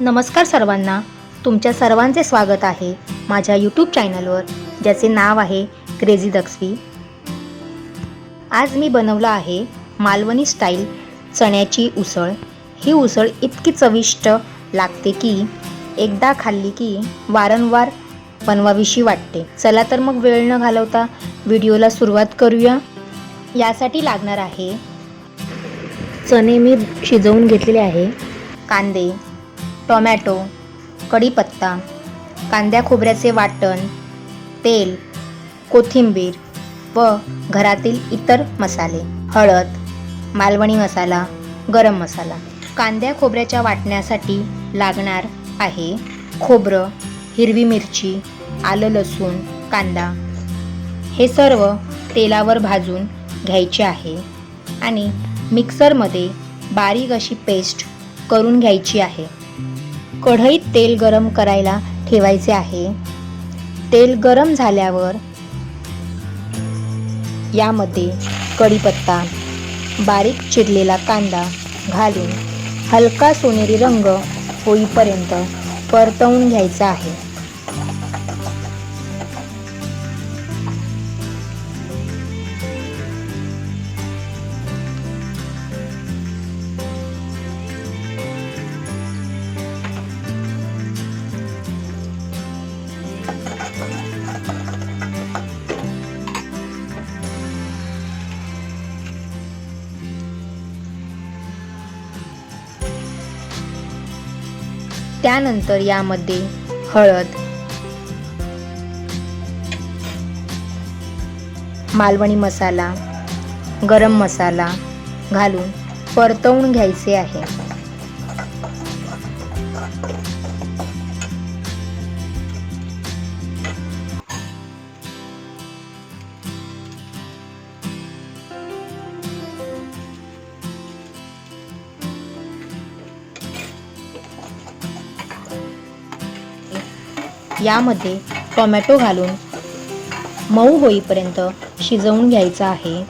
नमस्कार सर्वांना, तुमच्या सर्वांचे स्वागत आहे माझ्या यूट्यूब चॅनलवर, ज्याचे नाव आहे क्रेझी दक्षवी। आज मी बनवलं आहे मालवणी स्टाईल चण्याची उसळ। ही उसळ इतकी चविष्ट लागते की एकदा खाल्ली की वारंवार बनवावीशी वाटते। चला तर मग वेळ न घालवता व्हिडिओला सुरुवात करूया। यासाठी लागणार आहे चणे मी शिजवून घेतलेले आहे, कांदे, टोमॅटो, कढीपत्ता, कांद्या खोबऱ्याचे वाटण, तेल, कोथिंबीर व घरातील इतर मसाले, हळद, मालवणी मसाला, गरम मसाला। कांद्या खोबऱ्याच्या वाटण्यासाठी लागणार आहे खोबरं, हिरवी मिरची, आलं, लसूण, कांदा। हे सर्व तेलावर भाजून घ्यायचे आहे आणि मिक्सरमध्ये बारीक अशी पेस्ट करून घ्यायची आहे। कढईत तेल गरम करायला ठेवायचे आहे। तेल गरम झाल्यावर यामध्ये कढीपत्ता, बारीक चिरलेला कांदा घालून हलका सोनेरी रंग होईपर्यंत परतवून घ्यायचा आहे। त्यानंतर यामध्ये हळद, मालवणी मसाला, गरम मसाला घालून परतवून घ्यायचे आहे। यामध्ये टोमॅटो घालून मऊ होईपर्यंत शिजवून घ्यायचा आहे।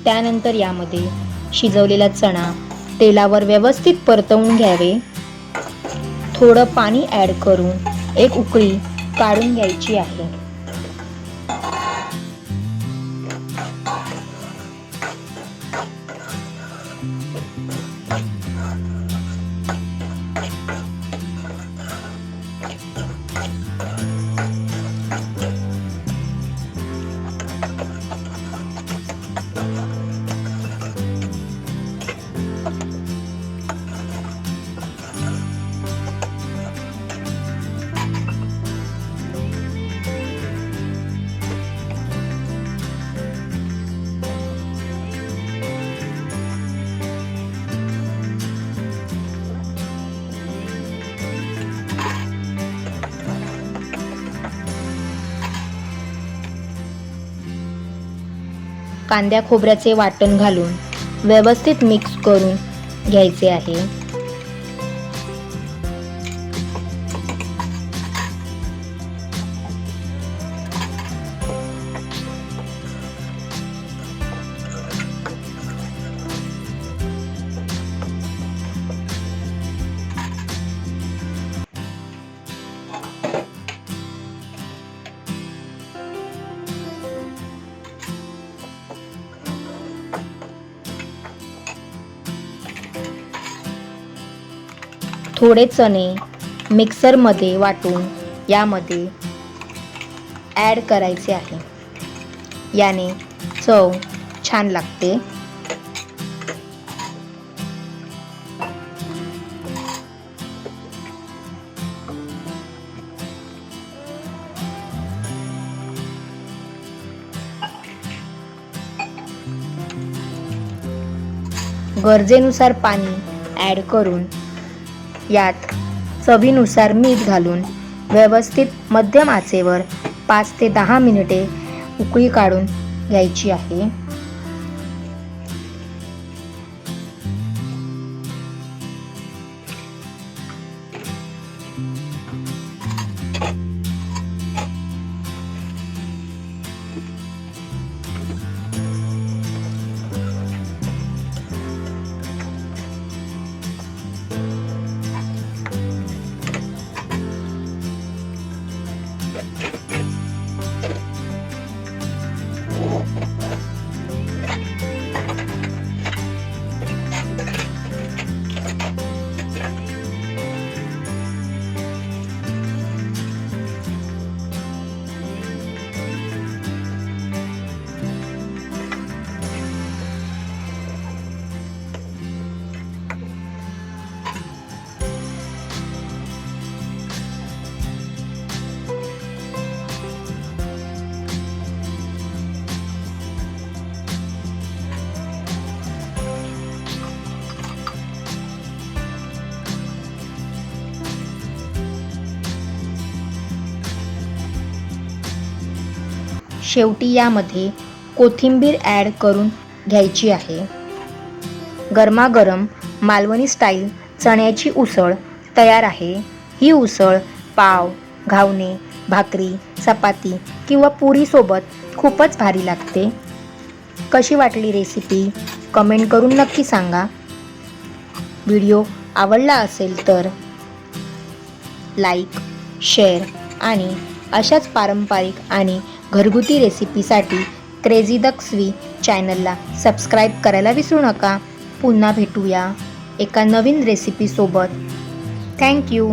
त्यानंतर यामध्ये शिजवलेला चणा तेलावर व्यवस्थित परतवून घ्यावे। थोडं पाणी ॲड करून एक उकळी काढून घ्यायची आहे। कांद्या खोबऱ्याचे वाटण घालून व्यवस्थित मिक्स करून घ्यायचे आहे। थोडे चणे मिक्सरमध्ये वाटून यामध्ये ॲड करायचे आहे। याने चव छान लागते। गरजेनुसार पाणी ॲड करून यात चवीनुसार मीठ घालून व्यवस्थित मध्यम आचेवर 5 ते 10 मिनिटे उकळी काढून घ्यायची आहे. शेवटी यामध्ये कोथिंबीर ॲड करून घ्यायची आहे. गरमागरम मालवणी स्टाईल चण्याची उसळ तयार आहे. ही उसळ पाव, घावणे, भाकरी, चपाती किंवा पुरीसोबत खूपच भारी लागते. कशी वाटली रेसिपी कमेंट करून नक्की सांगा. व्हिडिओ आवडला असेल तर लाईक, शेअर आणि अशाच पारंपरिक आणि घरगुती रेसिपीसाठी क्रेझी दक्स्वी चॅनलला सबस्क्राईब करायला विसरू नका. पुन्हा भेटूया एका नवीन रेसिपीसोबत. थँक्यू.